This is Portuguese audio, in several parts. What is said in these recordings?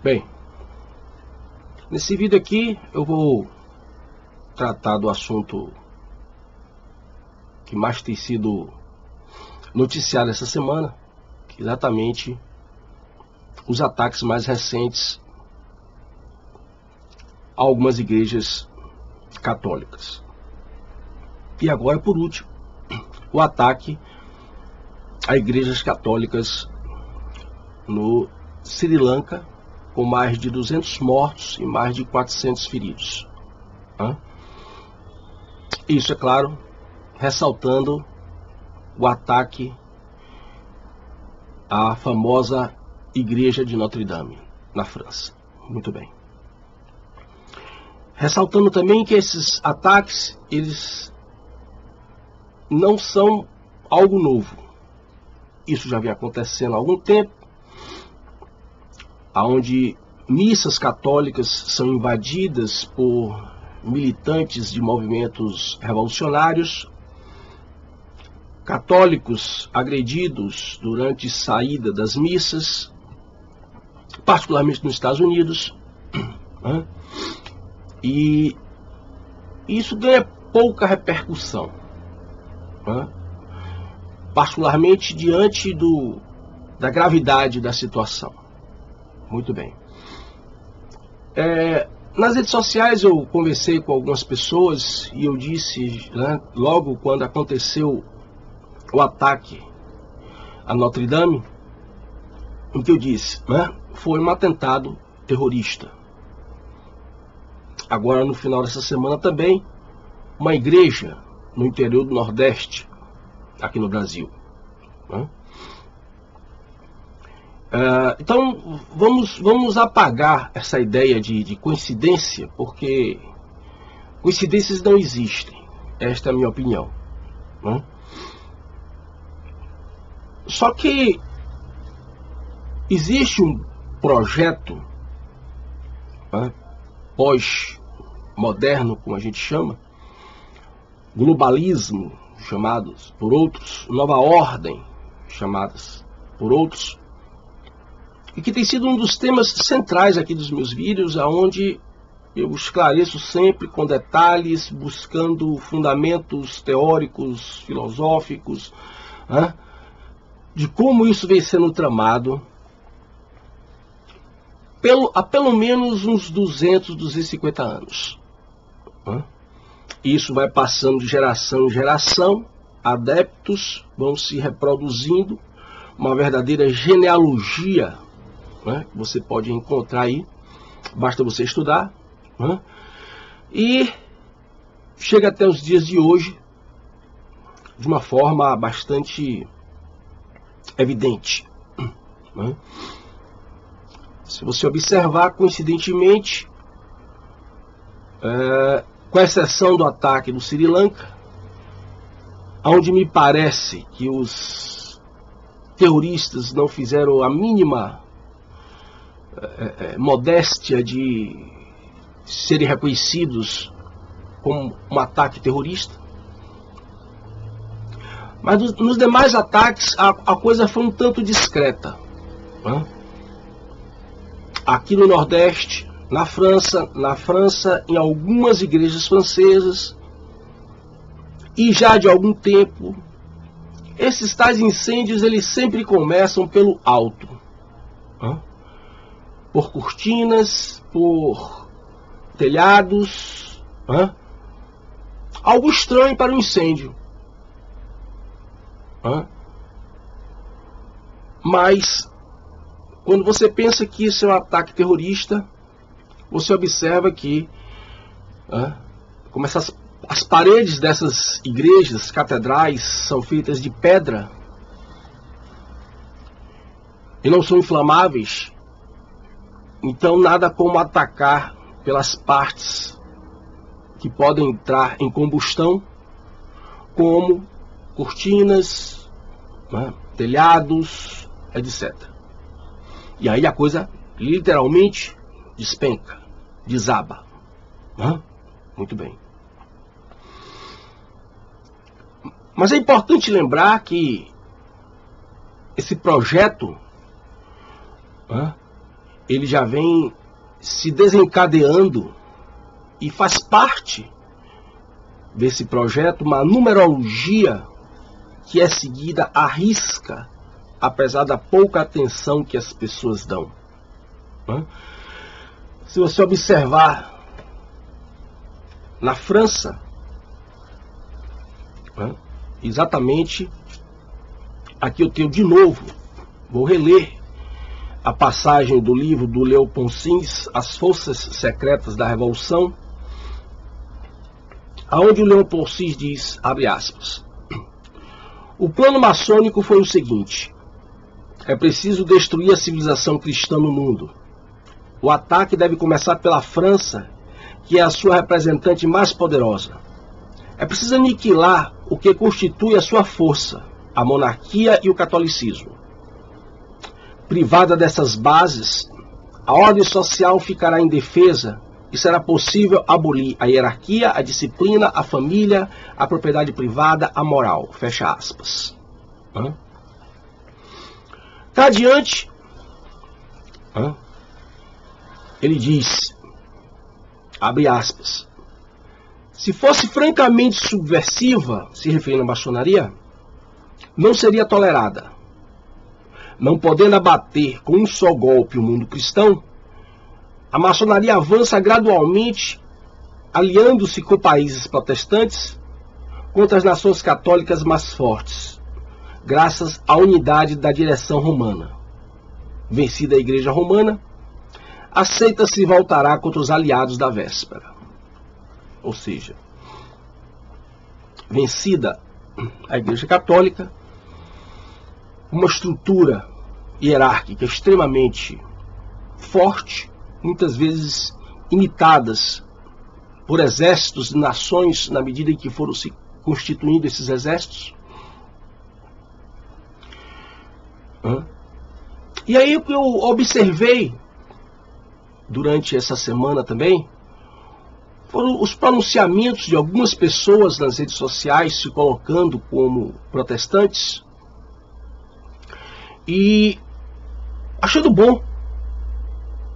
Bem, nesse vídeo aqui eu vou tratar do assunto que mais tem sido noticiado essa semana, que é exatamente os ataques mais recentes a algumas igrejas católicas. E agora, por último, o ataque a igrejas católicas no Sri Lanka, com mais de 200 mortos e mais de 400 feridos. Isso, é claro, ressaltando o ataque à famosa igreja de Notre Dame, na França. Muito bem. Ressaltando também que esses ataques, eles não são algo novo. Isso já vem acontecendo há algum tempo, onde missas católicas são invadidas por militantes de movimentos revolucionários, católicos agredidos durante saída das missas, particularmente nos Estados Unidos, e isso ganha pouca repercussão, particularmente diante da gravidade da situação. Muito bem. Nas redes sociais eu conversei com algumas pessoas e eu disse, logo quando aconteceu o ataque a Notre Dame, o que eu disse, foi um atentado terrorista. Agora, no final dessa semana também, uma igreja no interior do Nordeste, aqui no Brasil. Então, vamos apagar essa ideia de coincidência, porque coincidências não existem. Esta é a minha opinião. Só que existe um projeto pós-moderno, como a gente chama, globalismo, chamados por outros, nova ordem, chamadas por outros, e que tem sido um dos temas centrais aqui dos meus vídeos, onde eu esclareço sempre com detalhes, buscando fundamentos teóricos, filosóficos, de como isso vem sendo tramado há pelo menos uns 200, 250 anos. Isso vai passando de geração em geração, adeptos vão se reproduzindo, uma verdadeira genealogia, que você pode encontrar aí, basta você estudar, e chega até os dias de hoje de uma forma bastante evidente. Se você observar, coincidentemente, com exceção do ataque do Sri Lanka, onde me parece que os terroristas não fizeram a mínima modéstia de serem reconhecidos como um ataque terrorista. Mas nos demais ataques a coisa foi um tanto discreta. Aqui no Nordeste, na França, em algumas igrejas francesas, e já de algum tempo, esses tais incêndios eles sempre começam pelo alto. Por cortinas, por telhados, algo estranho para o incêndio. Mas, quando você pensa que isso é um ataque terrorista, você observa que como as paredes dessas igrejas, catedrais, são feitas de pedra e não são inflamáveis. Então, nada como atacar pelas partes que podem entrar em combustão, como cortinas, telhados, etc. E aí a coisa literalmente despenca, desaba. Muito bem. Mas é importante lembrar que esse projeto ele já vem se desencadeando e faz parte desse projeto uma numerologia que é seguida à risca, apesar da pouca atenção que as pessoas dão. Se você observar na França, exatamente, aqui eu tenho de novo, vou reler a passagem do livro do Léon Ponsins, As Forças Secretas da Revolução, aonde o Léon Ponsins diz, abre aspas, o plano maçônico foi o seguinte: é preciso destruir a civilização cristã no mundo. O ataque deve começar pela França, que é a sua representante mais poderosa. É preciso aniquilar o que constitui a sua força, a monarquia e o catolicismo. Privada dessas bases, a ordem social ficará indefesa e será possível abolir a hierarquia, a disciplina, a família, a propriedade privada, a moral. Fecha aspas. Cá adiante, ele diz, abre aspas, se fosse francamente subversiva, se referindo à maçonaria, não seria tolerada. Não podendo abater com um só golpe o mundo cristão, a maçonaria avança gradualmente, aliando-se com países protestantes contra as nações católicas mais fortes, graças à unidade da direção romana. Vencida a Igreja Romana, a seita se voltará contra os aliados da véspera. Ou seja, vencida a Igreja Católica, uma estrutura hierárquica extremamente forte, muitas vezes imitadas por exércitos de nações na medida em que foram se constituindo esses exércitos. E aí o que eu observei durante essa semana também foram os pronunciamentos de algumas pessoas nas redes sociais se colocando como protestantes e achando bom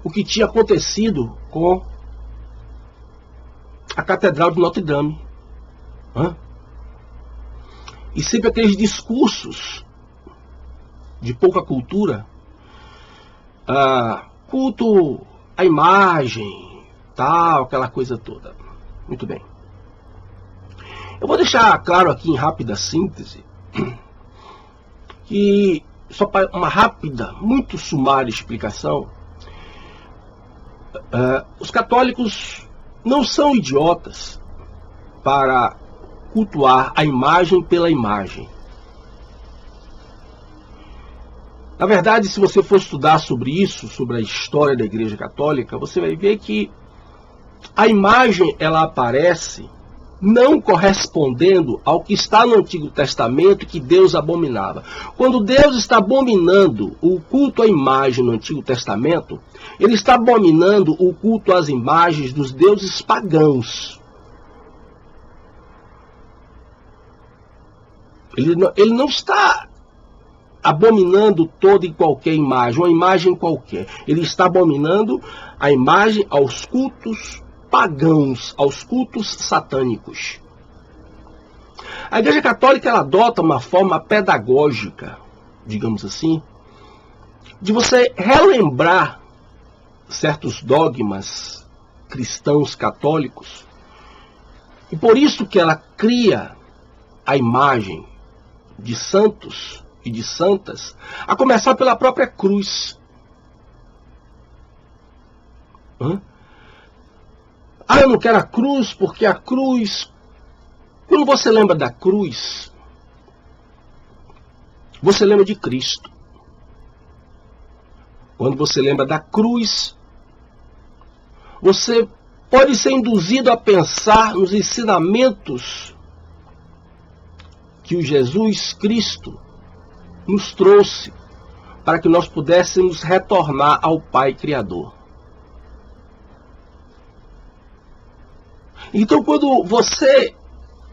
o que tinha acontecido com a Catedral de Notre Dame. E sempre aqueles discursos de pouca cultura, culto à imagem, tal, aquela coisa toda. Muito bem. Eu vou deixar claro aqui em rápida síntese que, só para uma rápida, muito sumária explicação, os católicos não são idiotas para cultuar a imagem pela imagem. Na verdade, se você for estudar sobre isso, sobre a história da Igreja Católica, você vai ver que a imagem ela aparece não correspondendo ao que está no Antigo Testamento que Deus abominava. Quando Deus está abominando o culto à imagem no Antigo Testamento, ele está abominando o culto às imagens dos deuses pagãos. Ele não está abominando toda e qualquer imagem, uma imagem qualquer. Ele está abominando a imagem aos cultos pagãos, aos cultos satânicos. A Igreja Católica ela adota uma forma pedagógica, digamos assim, de você relembrar certos dogmas cristãos católicos, e por isso que ela cria a imagem de santos e de santas, a começar pela própria cruz. Eu não quero a cruz, porque a cruz... Quando você lembra da cruz, você lembra de Cristo. Quando você lembra da cruz, você pode ser induzido a pensar nos ensinamentos que o Jesus Cristo nos trouxe para que nós pudéssemos retornar ao Pai Criador. Então, quando você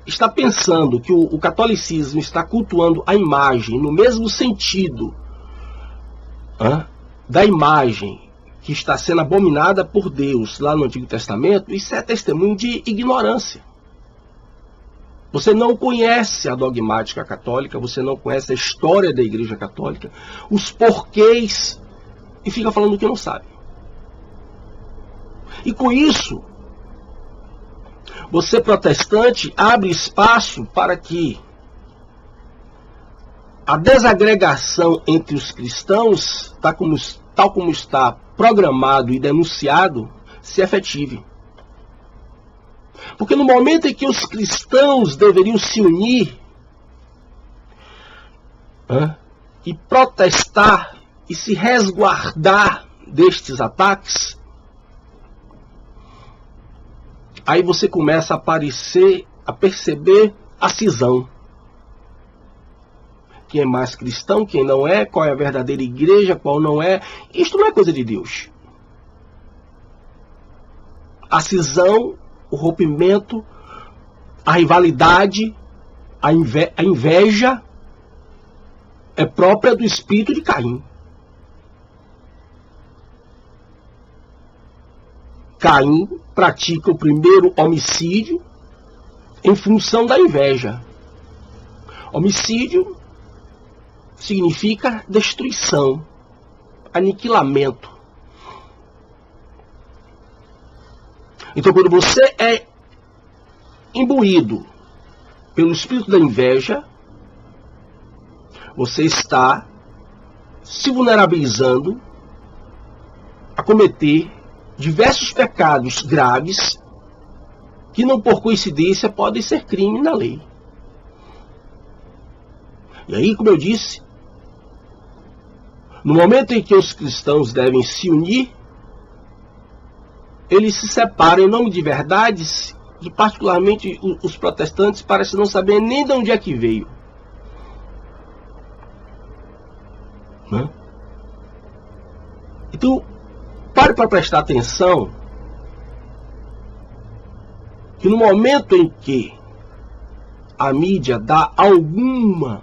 está pensando que o catolicismo está cultuando a imagem no mesmo sentido da imagem que está sendo abominada por Deus lá no Antigo Testamento, isso é testemunho de ignorância. Você não conhece a dogmática católica, você não conhece a história da Igreja Católica, os porquês, e fica falando que não sabe. E com isso, você protestante abre espaço para que a desagregação entre os cristãos, tal como está programado e denunciado, se efetive. Porque no momento em que os cristãos deveriam se unir e protestar e se resguardar destes ataques, aí você começa a perceber a cisão. Quem é mais cristão, quem não é, qual é a verdadeira igreja, qual não é. Isto não é coisa de Deus. A cisão, o rompimento, a rivalidade, a inveja é própria do espírito de Caim. Caim pratica o primeiro homicídio em função da inveja. Homicídio significa destruição, aniquilamento. Então, quando você é imbuído pelo espírito da inveja, você está se vulnerabilizando a cometer diversos pecados graves que não por coincidência podem ser crime na lei. E aí, como eu disse, no momento em que os cristãos devem se unir, eles se separam em nome de verdades que particularmente os protestantes parecem não saber nem de onde é que veio. Então, pare para prestar atenção que no momento em que a mídia dá alguma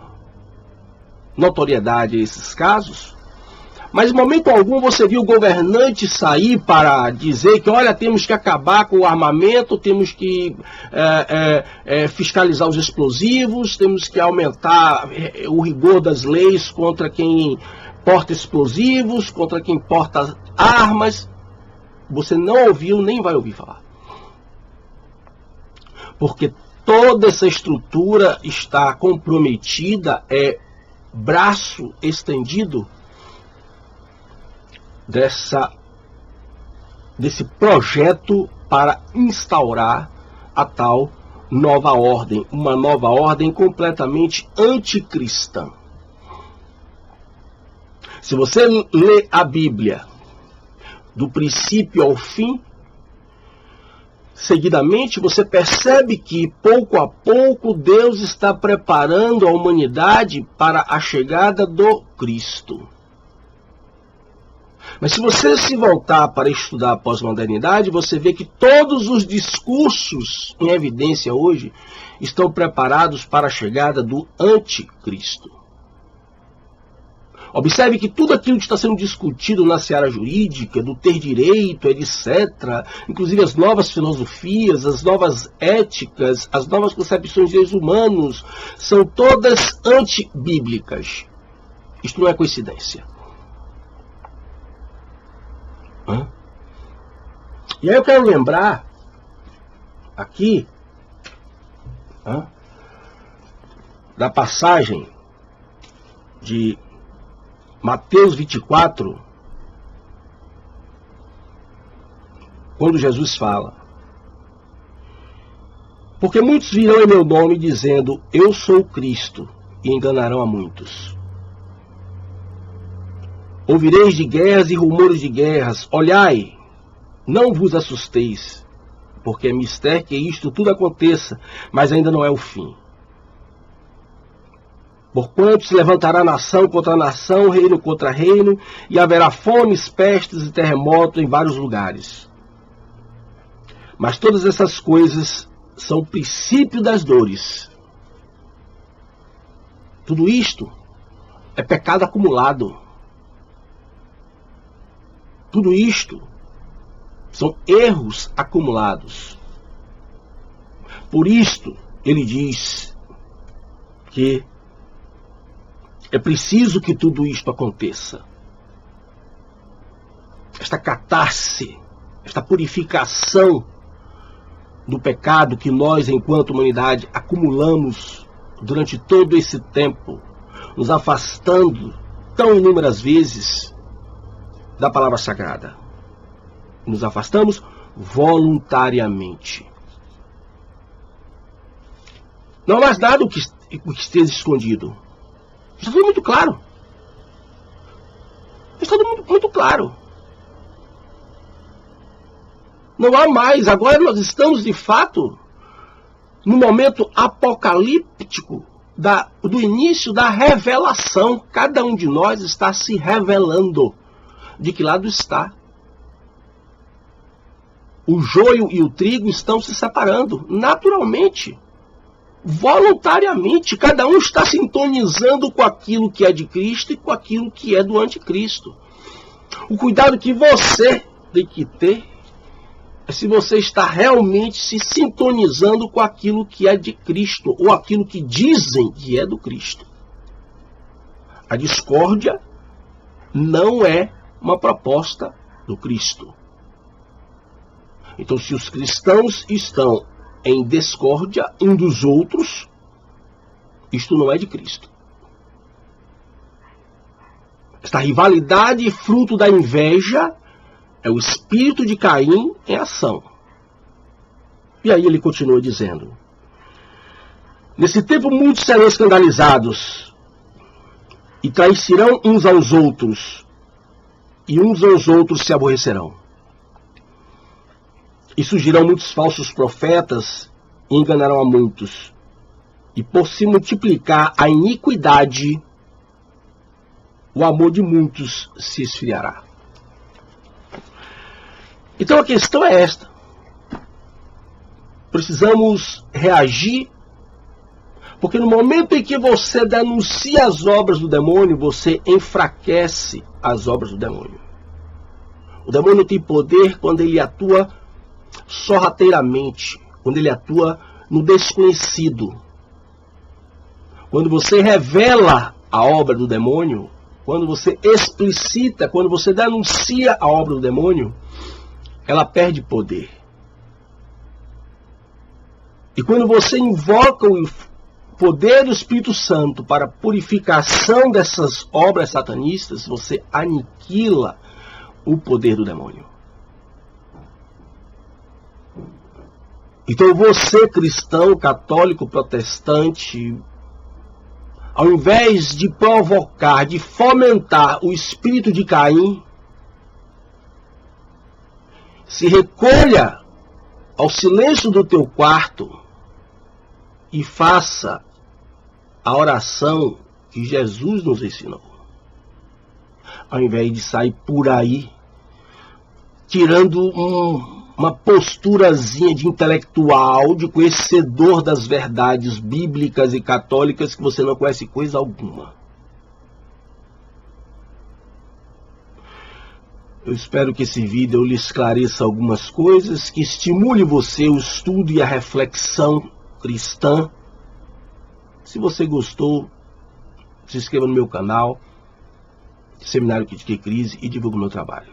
notoriedade a esses casos, mas em momento algum você viu o governante sair para dizer que, olha, temos que acabar com o armamento, temos que fiscalizar os explosivos, temos que aumentar o rigor das leis contra quem porta explosivos, contra quem porta armas. Você não ouviu, nem vai ouvir falar. Porque toda essa estrutura está comprometida, é braço estendido desse projeto para instaurar a tal nova ordem, uma nova ordem completamente anticristã. Se você lê a Bíblia do princípio ao fim, seguidamente você percebe que pouco a pouco Deus está preparando a humanidade para a chegada do Cristo. Mas se você se voltar para estudar a pós-modernidade, você vê que todos os discursos em evidência hoje estão preparados para a chegada do anticristo. Observe que tudo aquilo que está sendo discutido na seara jurídica, do ter direito, etc., inclusive as novas filosofias, as novas éticas, as novas concepções de seres humanos, são todas antibíblicas. Isto não é coincidência. E aí eu quero lembrar aqui da passagem de Mateus 24, quando Jesus fala: porque muitos virão em meu nome dizendo, eu sou o Cristo, e enganarão a muitos. Ouvireis de guerras e rumores de guerras. Olhai, não vos assusteis, porque é mistério que isto tudo aconteça, mas ainda não é o fim. Porquanto se levantará nação contra nação, reino contra reino, e haverá fomes, pestes e terremotos em vários lugares. Mas todas essas coisas são o princípio das dores. Tudo isto é pecado acumulado. Tudo isto são erros acumulados. Por isto, ele diz que é preciso que tudo isto aconteça. Esta catarse, esta purificação do pecado que nós, enquanto humanidade, acumulamos durante todo esse tempo, nos afastando tão inúmeras vezes da palavra sagrada. Nos afastamos voluntariamente. Não há mais nada que esteja escondido. Está tudo muito claro. Está tudo muito claro. Não há mais. Agora nós estamos, de fato, no momento apocalíptico do início da revelação. Cada um de nós está se revelando. De que lado está? O joio e o trigo estão se separando naturalmente. Voluntariamente, cada um está sintonizando com aquilo que é de Cristo e com aquilo que é do anticristo. O cuidado que você tem que ter é se você está realmente se sintonizando com aquilo que é de Cristo, ou aquilo que dizem que é do Cristo. A discórdia não é uma proposta do Cristo. Então, se os cristãos estão em discórdia um dos outros, isto não é de Cristo. Esta rivalidade, fruto da inveja, é o espírito de Caim em ação. E aí ele continua dizendo: nesse tempo muitos serão escandalizados e traiçoeirão uns aos outros, e uns aos outros se aborrecerão. E surgirão muitos falsos profetas e enganarão a muitos. E por se multiplicar a iniquidade, o amor de muitos se esfriará. Então a questão é esta. Precisamos reagir, porque no momento em que você denuncia as obras do demônio, você enfraquece as obras do demônio. O demônio tem poder quando ele atua sorrateiramente, quando ele atua no desconhecido. Quando você revela a obra do demônio, quando você explicita, quando você denuncia a obra do demônio, ela perde poder. E quando você invoca o poder do Espírito Santo para a purificação dessas obras satanistas, você aniquila o poder do demônio. Então você, cristão, católico, protestante, ao invés de provocar, de fomentar o espírito de Caim, se recolha ao silêncio do teu quarto e faça a oração que Jesus nos ensinou. Ao invés de sair por aí tirando uma posturazinha de intelectual, de conhecedor das verdades bíblicas e católicas, que você não conhece coisa alguma. Eu espero que esse vídeo lhe esclareça algumas coisas, que estimule você o estudo e a reflexão cristã. Se você gostou, se inscreva no meu canal, Seminário Critique Crise, e divulgue o meu trabalho.